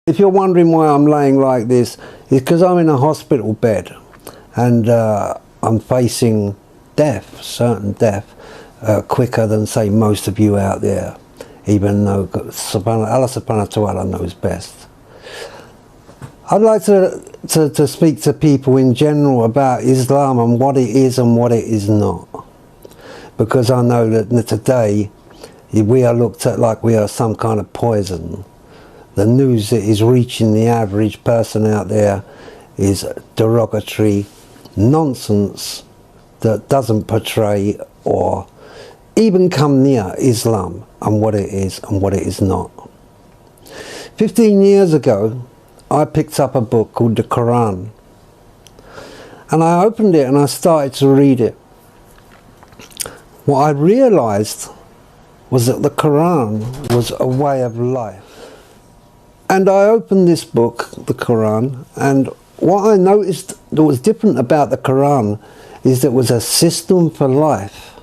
If you're wondering why I'm laying like this, it's because I'm in a hospital bed and I'm facing death, certain death, quicker than, say, most of you out there, even though Allah subhanahu wa ta'ala knows best. I'd like to speak to people in general about Islam and what it is and what it is not. Because I know that today we are looked at like we are some kind of poison. The news that is reaching the average person out there is derogatory nonsense that doesn't portray or even come near Islam and what it is and what it is not. 15 years ago, I picked up a book called the Quran, and I opened it and I started to read it. What I realized was that the Quran was a way of life. And I opened this book, the Quran, and what I noticed that was different about the Quran is that it was a system for life.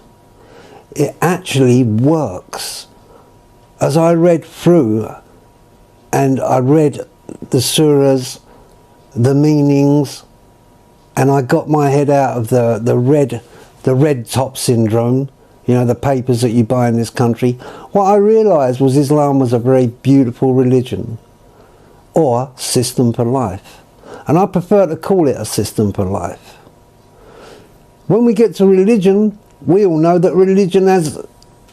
It actually works. As I read through, and I read the surahs, the meanings, and I got my head out of the red top syndrome, you know, the papers that you buy in this country. What I realized was Islam was a very beautiful religion, or system for life. And I prefer to call it a system for life. When we get to religion, we all know that religion has,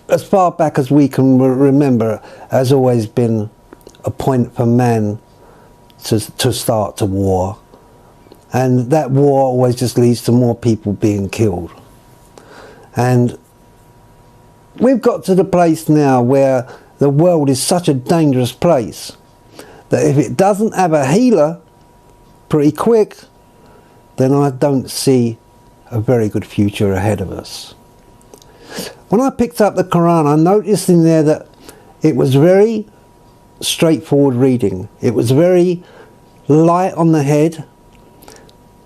as far back as we can remember, has always been a point for man to start to war. And that war always just leads to more people being killed. And we've got to the place now where the world is such a dangerous place that if it doesn't have a healer pretty quick, then I don't see a very good future ahead of us. When I picked up the Quran, I noticed in there that it was very straightforward reading. It was very light on the head,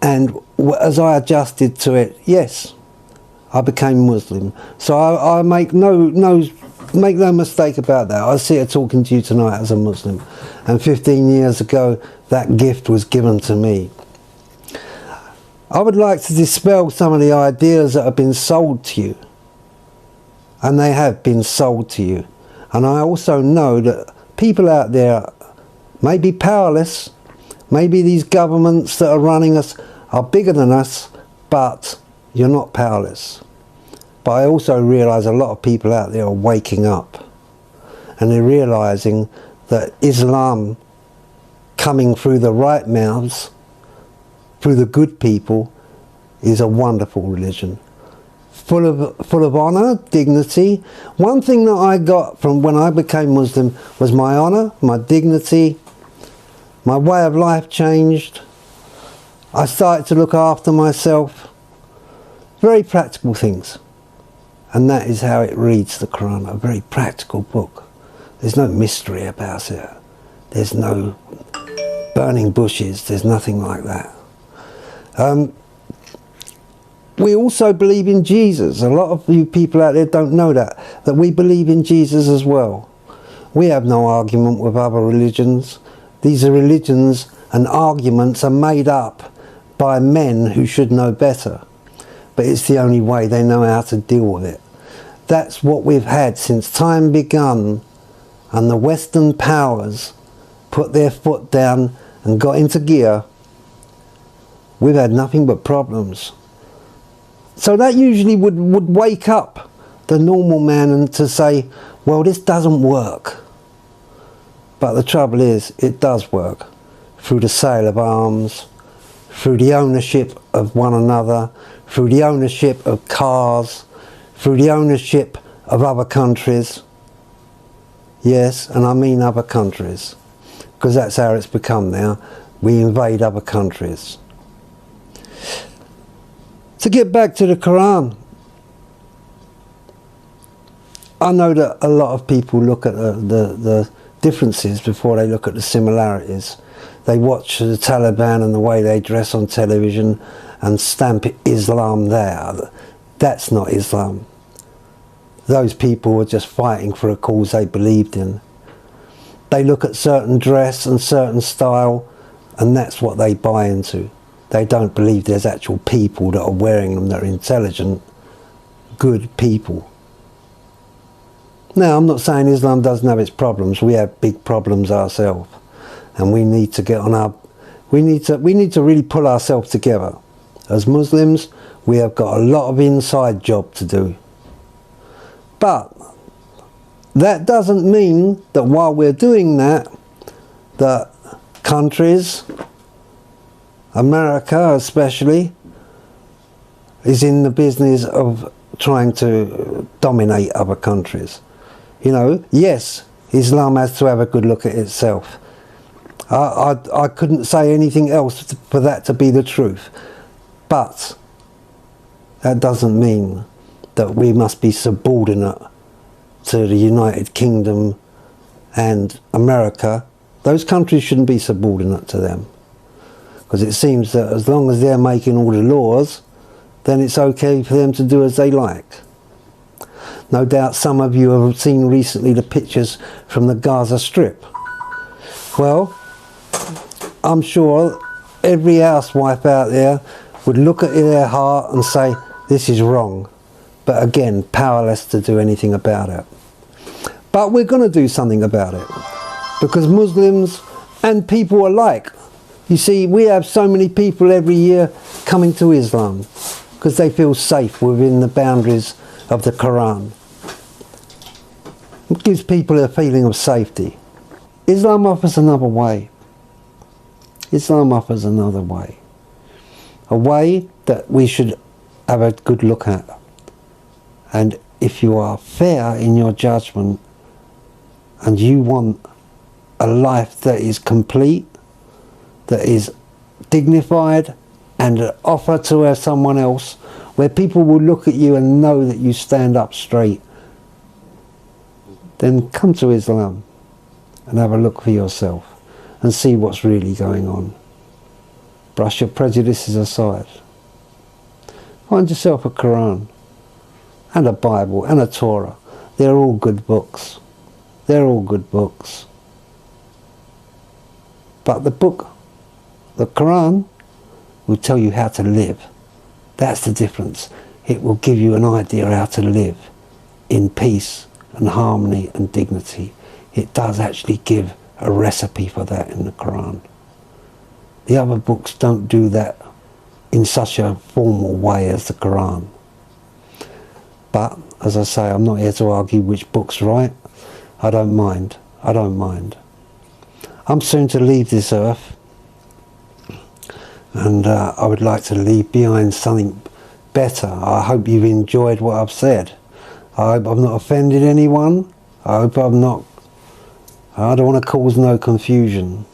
and as I adjusted to it, yes, I became Muslim. So I make no mistake about that. I sit here talking to you tonight as a Muslim, and 15 years ago that gift was given to me. I would like to dispel some of the ideas that have been sold to you, and they have been sold to you. And I also know that people out there may be powerless, maybe these governments that are running us are bigger than us, but you're not powerless. But I also realise a lot of people out there are waking up, and they're realising that Islam coming through the right mouths, through the good people, is a wonderful religion. Full of honour, dignity. One thing that I got from when I became Muslim was my honour, my dignity, my way of life changed. I started to look after myself. Very practical things. And that is how it reads, the Quran, a very practical book. There's no mystery about it. There's no burning bushes, there's nothing like that. We also believe in Jesus. A lot of you people out there don't know that we believe in Jesus as well. We have no argument with other religions. These are religions and arguments are made up by men who should know better. But it's the only way they know how to deal with it. That's what we've had since time begun, and the Western powers put their foot down and got into gear. We've had nothing but problems. So that usually would wake up the normal man and to say, well, this doesn't work. But the trouble is, it does work. Through the sale of arms, through the ownership of one another, through the ownership of cars, through the ownership of other countries. Yes, and I mean other countries, because that's how it's become now. We invade other countries. To get back to the Quran, I know that a lot of people look at the differences before they look at the similarities. They watch the Taliban and the way they dress on television and stamp Islam there. That's not Islam. Those people were just fighting for a cause they believed in. They look at certain dress and certain style, and that's what they buy into. They don't believe there's actual people that are wearing them that are intelligent, good people. Now, I'm not saying Islam doesn't have its problems. We have big problems ourselves, and we need to get on our. We need to really pull ourselves together. As Muslims, we have got a lot of inside job to do. But that doesn't mean that while we're doing that, that countries, America especially, is in the business of trying to dominate other countries. You know, yes, Islam has to have a good look at itself. I couldn't say anything else for that to be the truth. But that doesn't mean that we must be subordinate to the United Kingdom and America. Those countries shouldn't be subordinate to them. Because it seems that as long as they're making all the laws, then it's okay for them to do as they like. No doubt some of you have seen recently the pictures from the Gaza Strip. Well, I'm sure every housewife out there would look at their heart and say, this is wrong. But again, powerless to do anything about it. But we're going to do something about it. Because Muslims and people alike, you see, we have so many people every year coming to Islam because they feel safe within the boundaries of the Quran. It gives people a feeling of safety. Islam offers another way. Islam offers another way. A way that we should have a good look at. And if you are fair in your judgment and you want a life that is complete, that is dignified and an offer to someone else, where people will look at you and know that you stand up straight, then come to Islam and have a look for yourself and see what's really going on. Brush your prejudices aside. Find yourself a Quran and a Bible and a Torah. They're all good books. They're all good books. But the book, the Quran, will tell you how to live. That's the difference. It will give you an idea how to live in peace and harmony and dignity. It does actually give a recipe for that in the Quran. The other books don't do that in such a formal way as the Quran. But, as I say, I'm not here to argue which book's right. I don't mind. I don't mind. I'm soon to leave this earth, and I would like to leave behind something better. I hope you've enjoyed what I've said. I hope I've not offended anyone. I hope I'm not... I don't want to cause no confusion.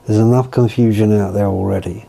There's enough confusion out there already.